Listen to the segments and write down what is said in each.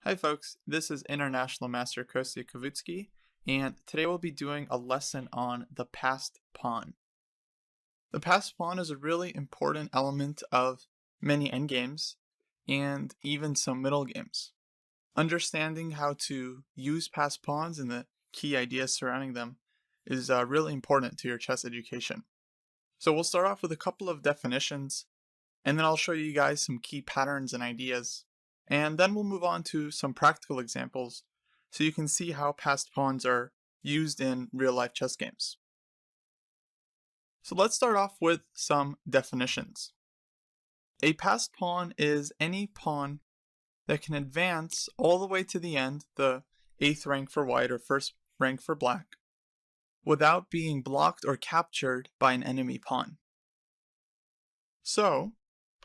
Hi folks, this is International Master Kostya Kavutskiy, and today we'll be doing a lesson on the passed pawn. The passed pawn is a really important element of many endgames, and even some middle games. Understanding how to use passed pawns and the key ideas surrounding them is really important to your chess education. So we'll start off with a couple of definitions, and then I'll show you guys some key patterns and ideas. And then we'll move on to some practical examples so you can see how passed pawns are used in real-life chess games. So let's start off with some definitions. A passed pawn is any pawn that can advance all the way to the end, the 8th rank for white or 1st rank for black, without being blocked or captured by an enemy pawn. So,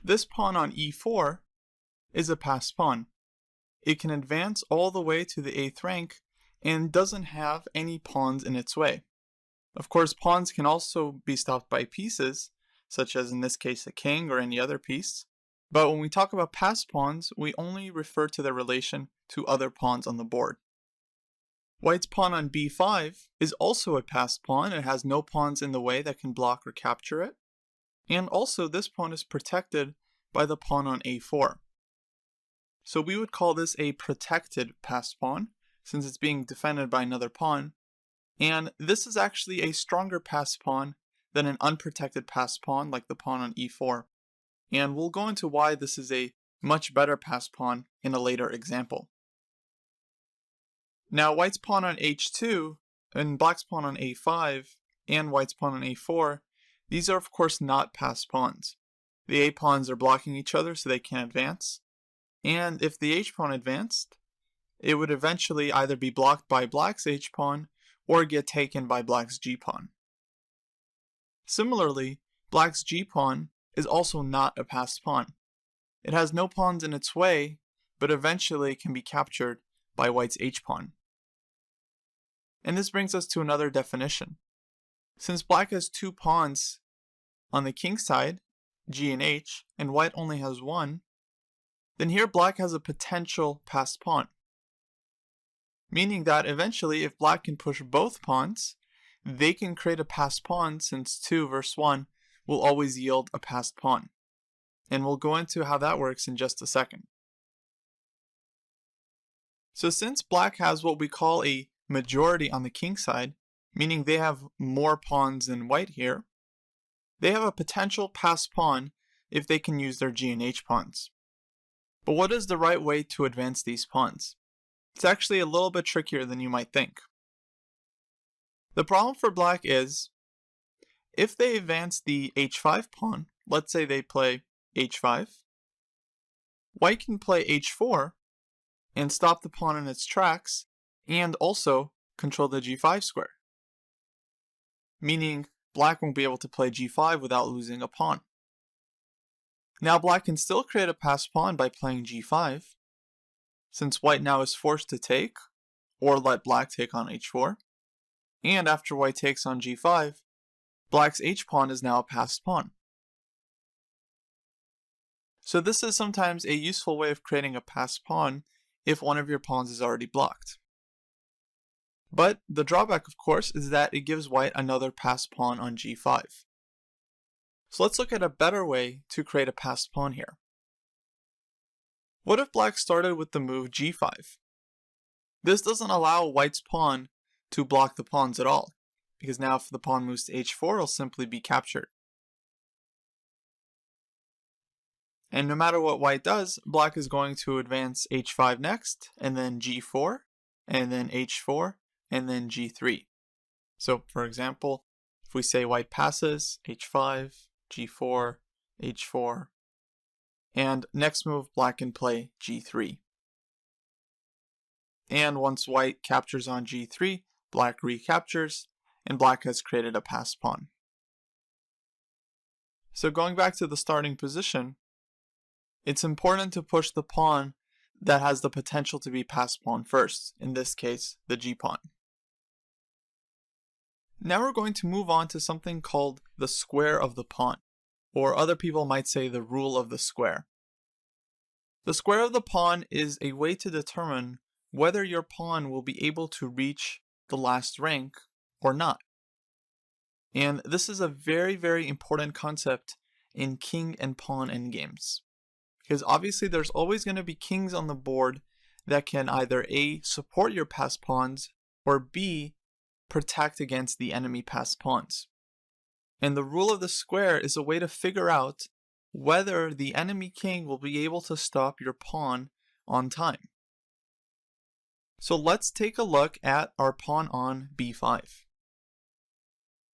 this pawn on e4 is a passed pawn. It can advance all the way to the 8th rank and doesn't have any pawns in its way. Of course, pawns can also be stopped by pieces, such as in this case a king or any other piece. But when we talk about passed pawns, we only refer to their relation to other pawns on the board. White's pawn on b5 is also a passed pawn. It has no pawns in the way that can block or capture it. And also this pawn is protected by the pawn on a4. So we would call this a protected passed pawn, since it's being defended by another pawn. And this is actually a stronger passed pawn than an unprotected passed pawn like the pawn on e4. And we'll go into why this is a much better passed pawn in a later example. Now white's pawn on h2 and black's pawn on a5 and white's pawn on a4, these are of course not passed pawns. The a pawns are blocking each other so they can't advance. And if the h-pawn advanced, it would eventually either be blocked by black's h-pawn or get taken by black's g-pawn. Similarly, black's g-pawn is also not a passed pawn. It has no pawns in its way, but eventually can be captured by white's h-pawn. And this brings us to another definition. Since black has two pawns on the king side, g and h, and white only has one, then here black has a potential passed pawn. Meaning that eventually if black can push both pawns, they can create a passed pawn since 2 versus 1 will always yield a passed pawn. And we'll go into how that works in just a second. So since black has what we call a majority on the king side, meaning they have more pawns than white here, they have a potential passed pawn if they can use their g and h pawns. But what is the right way to advance these pawns? It's actually a little bit trickier than you might think. The problem for black is, if they advance the h5 pawn, let's say they play h5, white can play h4 and stop the pawn in its tracks and also control the g5 square. Meaning black won't be able to play g5 without losing a pawn. Now black can still create a passed pawn by playing g5, since white now is forced to take, or let black take on h4, and after white takes on g5, black's h-pawn is now a passed pawn. So this is sometimes a useful way of creating a passed pawn if one of your pawns is already blocked. But the drawback, of course, is that it gives white another passed pawn on g5. So let's look at a better way to create a passed pawn here. What if black started with the move g5? This doesn't allow white's pawn to block the pawns at all, because now if the pawn moves to h4, it'll simply be captured. And no matter what white does, black is going to advance h5 next, and then g4, and then h4, and then g3. So for example, if we say white passes, h5, g4, h4, and next move black can play g3. And once white captures on g3, black recaptures, and black has created a passed pawn. So going back to the starting position, it's important to push the pawn that has the potential to be passed pawn first, in this case, the g-pawn. Now we're going to move on to something called the square of the pawn, or other people might say the rule of the square. The square of the pawn is a way to determine whether your pawn will be able to reach the last rank or not. And this is a very, very important concept in king and pawn endgames. Because obviously there's always going to be kings on the board that can either A, support your passed pawns, or B, protect against the enemy passed pawns. And the rule of the square is a way to figure out whether the enemy king will be able to stop your pawn on time. So let's take a look at our pawn on b5.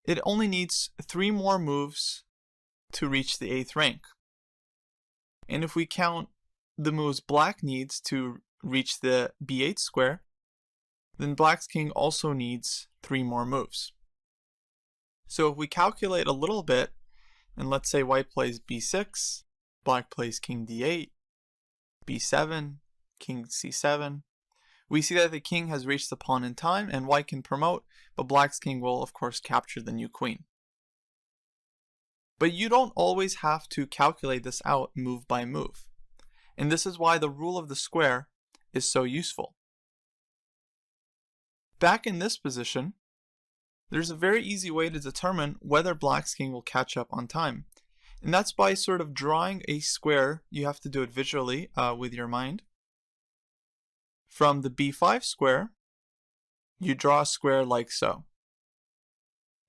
It only needs 3 more moves to reach the 8th rank. And if we count the moves black needs to reach the b8 square, then black's king also needs 3 more moves. So if we calculate a little bit, and let's say white plays b6, black plays king d8, b7, king c7, we see that the king has reached the pawn in time and white can promote, but black's king will of course capture the new queen. But you don't always have to calculate this out move by move. And this is why the rule of the square is so useful. Back in this position, there's a very easy way to determine whether black's king will catch up on time. And that's by sort of drawing a square. You have to do it visually with your mind. From the b5 square, you draw a square like so.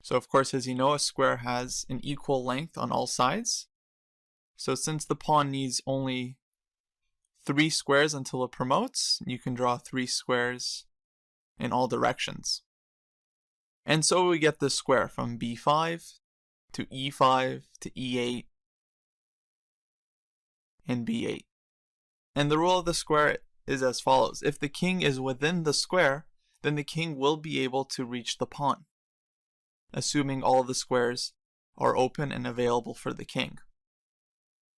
So of course, as you know, a square has an equal length on all sides. So since the pawn needs only 3 squares until it promotes, you can draw 3 squares in all directions. And so we get this square from b5 to e5 to e8 and b8. And the rule of the square is as follows. If the king is within the square, then the king will be able to reach the pawn, assuming all of the squares are open and available for the king.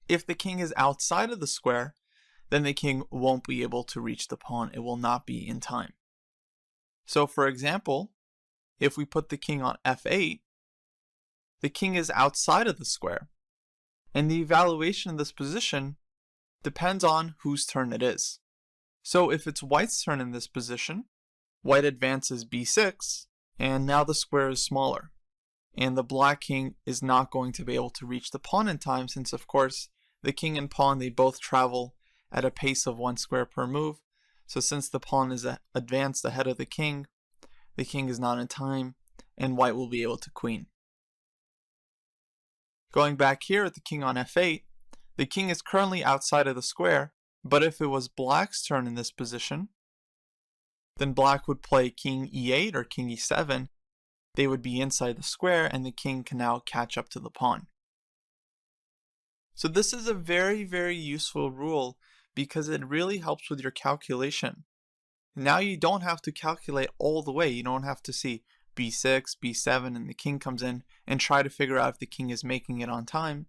If the king is outside of the square, then the king won't be able to reach the pawn. It will not be in time. So for example, if we put the king on f8, the king is outside of the square. And the evaluation of this position depends on whose turn it is. So if it's white's turn in this position, white advances b6, and now the square is smaller. And the black king is not going to be able to reach the pawn in time since, of course, the king and pawn, they both travel at a pace of 1 square per move. So since the pawn is advanced ahead of the king is not in time, and white will be able to queen. Going back here at the king on f8, the king is currently outside of the square, but if it was black's turn in this position, then black would play king e8 or king e7. They would be inside the square, and the king can now catch up to the pawn. So this is a very, very useful rule because it really helps with your calculation. Now you don't have to calculate all the way. You don't have to see b6, b7, and the king comes in and try to figure out if the king is making it on time.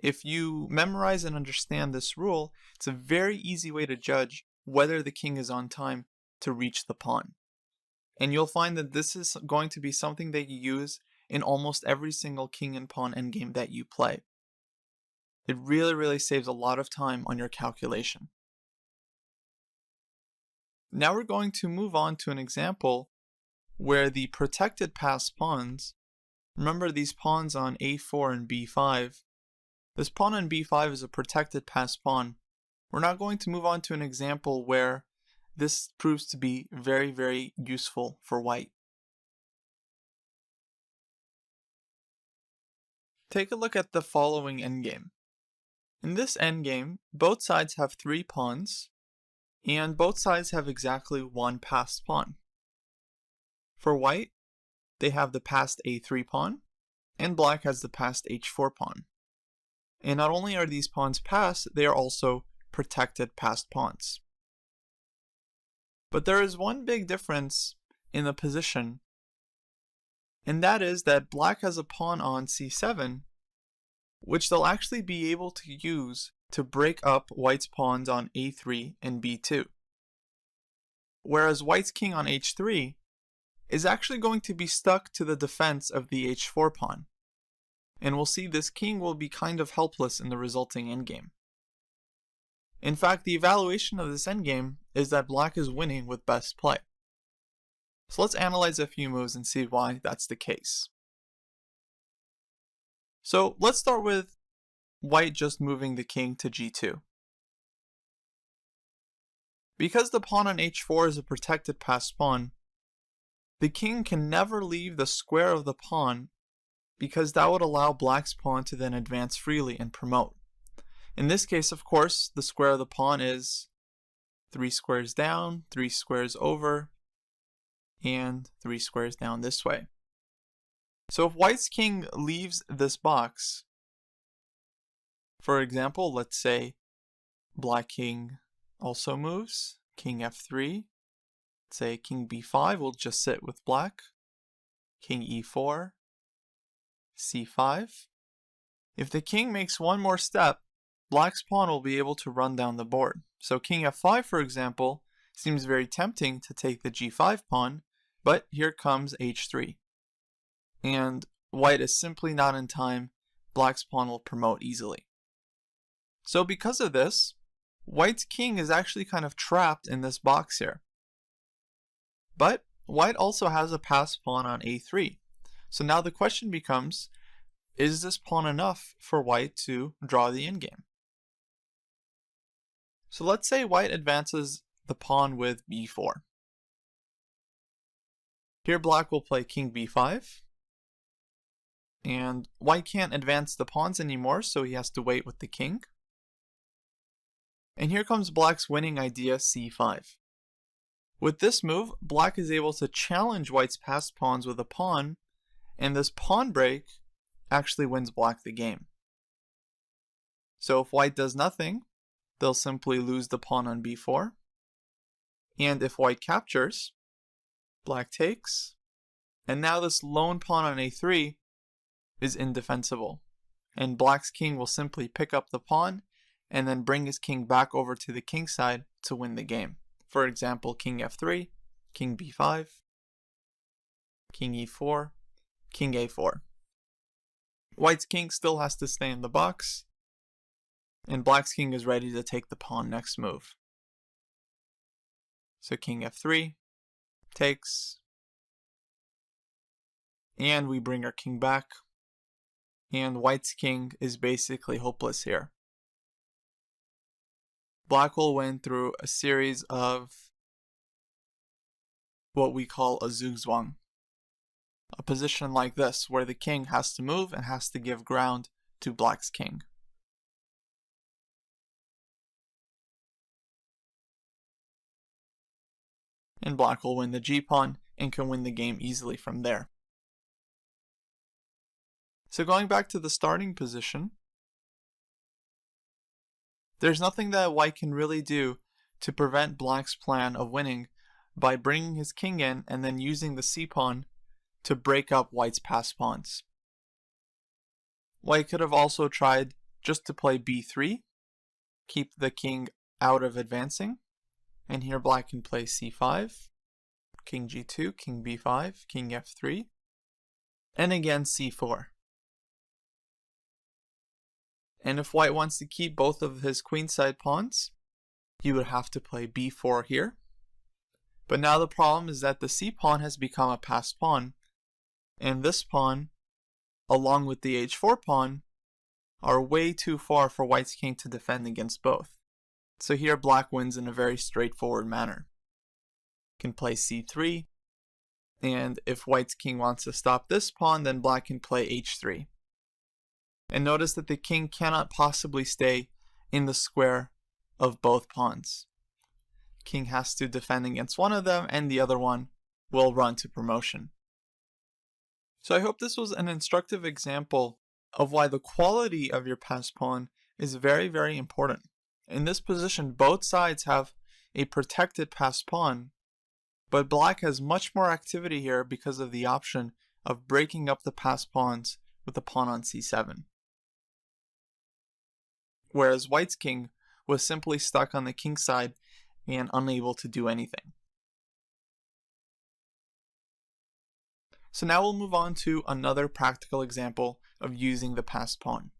If you memorize and understand this rule, it's a very easy way to judge whether the king is on time to reach the pawn. And you'll find that this is going to be something that you use in almost every single king and pawn endgame that you play. It really, really saves a lot of time on your calculation. Now we're going to move on to an example where the protected passed pawns, remember these pawns on a4 and b5, this pawn on b5 is a protected passed pawn. We're now going to move on to an example where this proves to be very, very useful for white. Take a look at the following endgame. In this endgame, both sides have 3 pawns, and both sides have exactly 1 passed pawn. For white, they have the passed a3 pawn, and black has the passed h4 pawn. And not only are these pawns passed, they are also protected passed pawns. But there is one big difference in the position, and that is that black has a pawn on c7, which they'll actually be able to use to break up white's pawns on a3 and b2. Whereas white's king on h3 is actually going to be stuck to the defense of the h4 pawn. And we'll see this king will be kind of helpless in the resulting endgame. In fact, the evaluation of this endgame is that black is winning with best play. So let's analyze a few moves and see why that's the case. So let's start with white just moving the king to g2. Because the pawn on h4 is a protected passed pawn, the king can never leave the square of the pawn because that would allow black's pawn to then advance freely and promote. In this case, of course, the square of the pawn is 3 squares down, 3 squares over, and 3 squares down this way. So if white's king leaves this box, for example, let's say black king also moves, king f3, say king b5 will just sit with black, king e4, c5. If the king makes one more step, black's pawn will be able to run down the board. So king f5, for example, seems very tempting to take the g5 pawn, but here comes h3. And white is simply not in time, black's pawn will promote easily. So because of this, white's king is actually kind of trapped in this box here. But white also has a passed pawn on a3. So now the question becomes, is this pawn enough for white to draw the endgame? So let's say white advances the pawn with b4. Here black will play king b5. And white can't advance the pawns anymore, so he has to wait with the king. And here comes black's winning idea, c5. With this move, black is able to challenge white's passed pawns with a pawn, and this pawn break actually wins black the game. So if white does nothing, they'll simply lose the pawn on b4. And if white captures, black takes. And now this lone pawn on a3 is indefensible. And black's king will simply pick up the pawn and then bring his king back over to the king side to win the game. For example, king f3, king b5, king e4, king a4. White's king still has to stay in the box, and black's king is ready to take the pawn next move. So king f3 takes, and we bring our king back, and white's king is basically hopeless here. Black will win through a series of what we call a zugzwang, a position like this where the king has to move and has to give ground to black's king. And black will win the g-pawn and can win the game easily from there. So going back to the starting position, there's nothing that white can really do to prevent black's plan of winning by bringing his king in and then using the c-pawn to break up white's passed pawns. White could have also tried just to play b3, keep the king out of advancing, and here black can play c5, king g2, king b5, king f3, and again c4. And if white wants to keep both of his queenside pawns, he would have to play b4 here. But now the problem is that the c-pawn has become a passed pawn, and this pawn, along with the h4 pawn, are way too far for white's king to defend against both. So here black wins in a very straightforward manner. Can play c3, and if white's king wants to stop this pawn, then black can play h3. And notice that the king cannot possibly stay in the square of both pawns. King has to defend against one of them, and the other one will run to promotion. So I hope this was an instructive example of why the quality of your passed pawn is very, very important. In this position, both sides have a protected passed pawn, but black has much more activity here because of the option of breaking up the passed pawns with the pawn on c7. Whereas white's king was simply stuck on the king side and unable to do anything. So now we'll move on to another practical example of using the passed pawn.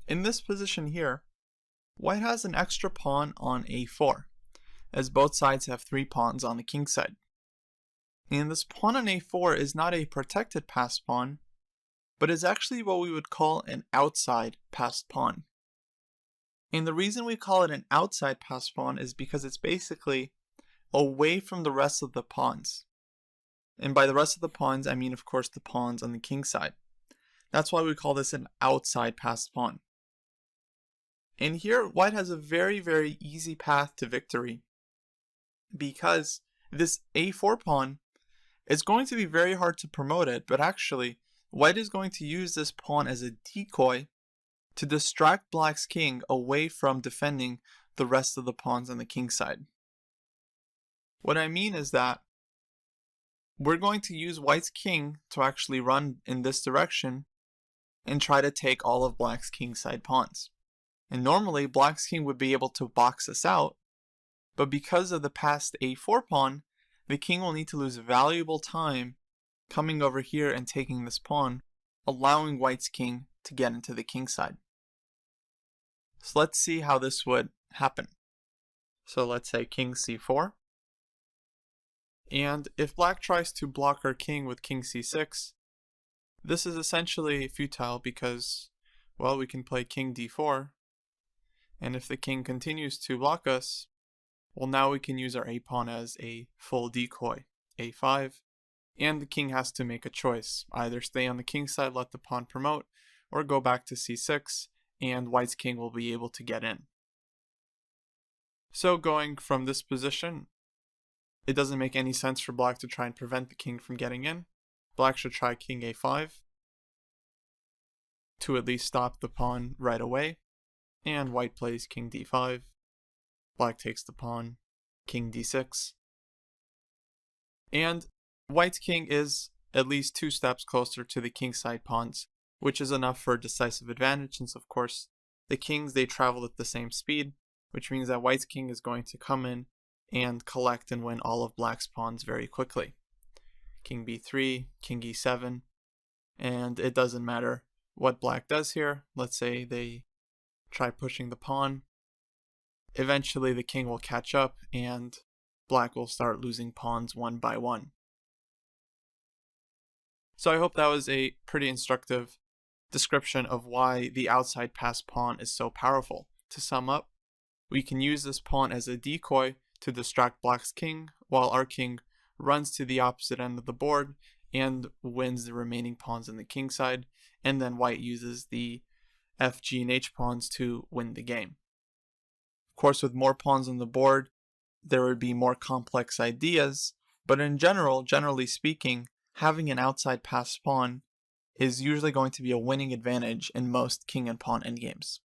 In this position here, white has an extra pawn on a4, as both sides have 3 pawns on the king side. And this pawn on a4 is not a protected passed pawn, but is actually what we would call an outside passed pawn. And the reason we call it an outside passed pawn is because it's basically away from the rest of the pawns. And by the rest of the pawns, I mean, of course, the pawns on the king side. That's why we call this an outside passed pawn. And here, white has a very, very easy path to victory, because this a4 pawn is going to be very hard to promote it, but actually, white is going to use this pawn as a decoy to distract black's king away from defending the rest of the pawns on the king side. What I mean is that we're going to use white's king to actually run in this direction and try to take all of black's king side pawns. And normally, black's king would be able to box us out, but because of the passed a4 pawn, the king will need to lose valuable time coming over here and taking this pawn, allowing white's king to get into the king side. So let's see how this would happen. So let's say king c4. And if black tries to block our king with king c6, this is essentially futile because, well, we can play king d4. And if the king continues to block us, well, now we can use our a pawn as a full decoy, a5. And the king has to make a choice, either stay on the king side, let the pawn promote, or go back to c6, and white's king will be able to get in. So going from this position, it doesn't make any sense for black to try and prevent the king from getting in. Black should try king a5 to at least stop the pawn right away, and white plays king d5. Black takes the pawn, king d6. And white's king is at least 2 steps closer to the king side pawns, which is enough for a decisive advantage since, of course, the kings, they travel at the same speed, which means that white's king is going to come in and collect and win all of black's pawns very quickly. King b3, king e7, and it doesn't matter what black does here. Let's say they try pushing the pawn. Eventually the king will catch up and black will start losing pawns one by one. So I hope that was a pretty instructive description of why the outside passed pawn is so powerful. To sum up, we can use this pawn as a decoy to distract black's king, while our king runs to the opposite end of the board and wins the remaining pawns on the king side, and then white uses the f, g, and h pawns to win the game. Of course, with more pawns on the board, there would be more complex ideas, but in general, generally speaking, having an outside passed pawn is usually going to be a winning advantage in most king and pawn endgames.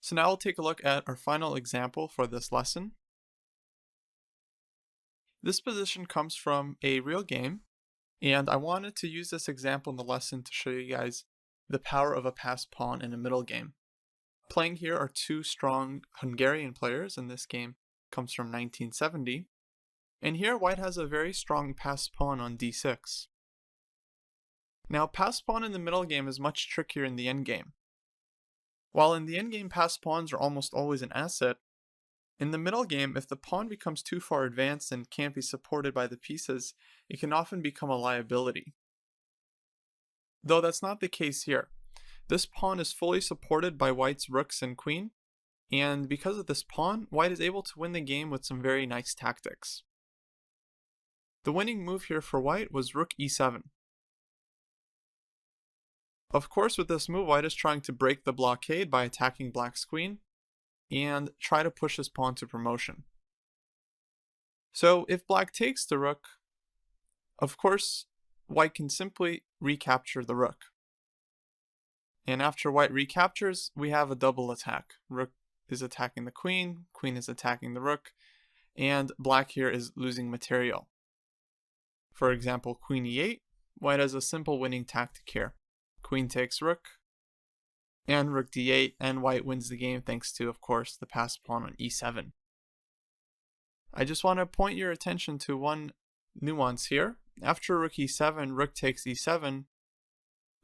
So now we'll take a look at our final example for this lesson. This position comes from a real game, and I wanted to use this example in the lesson to show you guys the power of a passed pawn in a middle game. Playing here are 2 strong Hungarian players, and this game comes from 1970. And here white has a very strong passed pawn on d6. Now, passed pawn in the middle game is much trickier in the endgame. While in the endgame passed pawns are almost always an asset, in the middle game, if the pawn becomes too far advanced and can't be supported by the pieces, it can often become a liability. Though that's not the case here. This pawn is fully supported by white's rooks and queen, and because of this pawn, white is able to win the game with some very nice tactics. The winning move here for white was rook e7. Of course, with this move, white is trying to break the blockade by attacking black's queen and try to push his pawn to promotion. So if black takes the rook, of course, white can simply recapture the rook. And after white recaptures, we have a double attack. Rook is attacking the queen, queen is attacking the rook, and black here is losing material. For example, queen e8, white has a simple winning tactic here. Queen takes rook, and rook d8, and white wins the game thanks to, of course, the passed pawn on e7. I just want to point your attention to one nuance here. After rook e7, rook takes e7,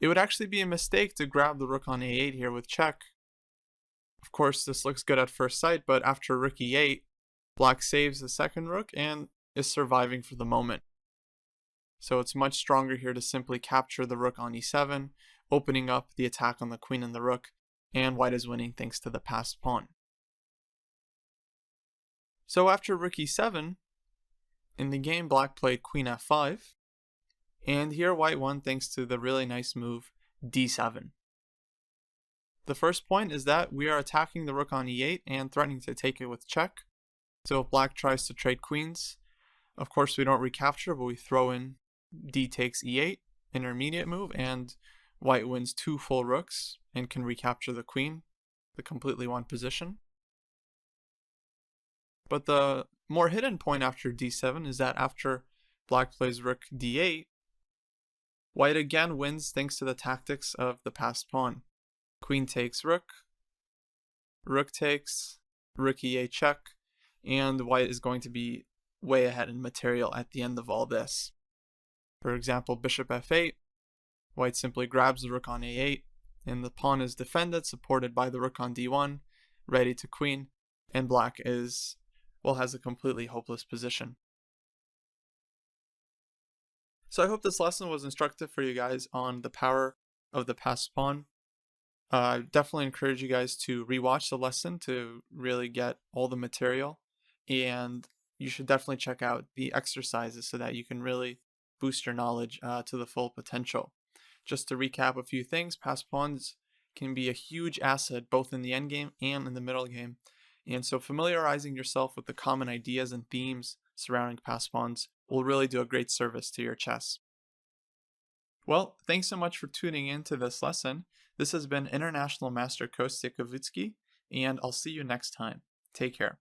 it would actually be a mistake to grab the rook on a8 here with check, Of course, this looks good at first sight, but after rook e8, black saves the second rook and is surviving for the moment. So it's much stronger here to simply capture the rook on e7, opening up the attack on the queen and the rook, and white is winning thanks to the passed pawn. So after rook e7, in the game black played queen f5, and here white won thanks to the really nice move d7. The first point is that we are attacking the rook on e8 and threatening to take it with check. So if black tries to trade queens, of course we don't recapture, but we throw in d takes e8, intermediate move, and white wins 2 full rooks and can recapture the queen, the completely won position. But the more hidden point after d7 is that after black plays rook d8, white again wins thanks to the tactics of the passed pawn. Queen takes rook, rook takes, rook e8 check, and white is going to be way ahead in material at the end of all this. For example, bishop f8, white simply grabs the rook on a8, and the pawn is defended, supported by the rook on d1, ready to queen, and black has a completely hopeless position. So I hope this lesson was instructive for you guys on the power of the passed pawn. I definitely encourage you guys to rewatch the lesson to really get all the material, and you should definitely check out the exercises so that you can really boost your knowledge to the full potential. Just to recap a few things, passed pawns can be a huge asset both in the endgame and in the middle game, and so familiarizing yourself with the common ideas and themes surrounding passed pawns will really do a great service to your chess. Well, thanks so much for tuning in to this lesson. This has been International Master Kostya Kavutskiy, and I'll see you next time. Take care.